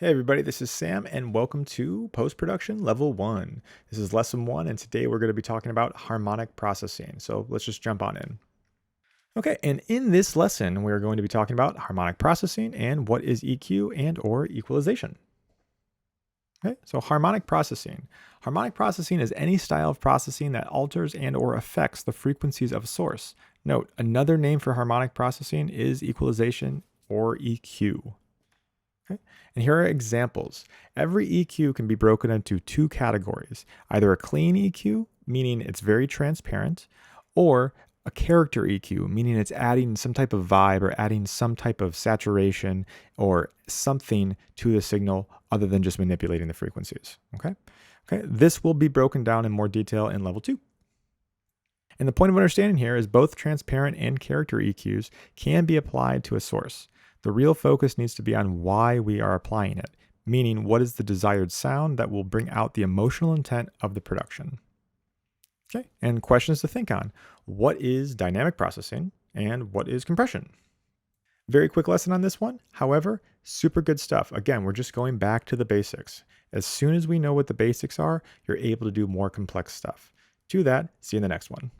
Hey everybody, this is Sam and welcome to Post-Production Level 1. This is Lesson 1 and today we're going to be talking about harmonic processing. So let's just jump on in. Okay, and in this lesson we're going to be talking about harmonic processing and what is EQ and or equalization. Okay, so harmonic processing. Harmonic processing is any style of processing that alters and or affects the frequencies of a source. Note, another name for harmonic processing is equalization or EQ. Okay. And here are examples. Every EQ can be broken into two categories, either a clean EQ, meaning it's very transparent, or a character EQ, meaning it's adding some type of vibe or adding some type of saturation or something to the signal other than just manipulating the frequencies. Okay. This will be broken down in more detail in level 2. And the point of understanding here is both transparent and character EQs can be applied to a source. The real focus needs to be on why we are applying it, meaning what is the desired sound that will bring out the emotional intent of the production. Okay, and questions to think on. What is dynamic processing and what is compression? Very quick lesson on this one. However, super good stuff. Again, we're just going back to the basics. As soon as we know what the basics are, you're able to do more complex stuff. To that, see you in the next one.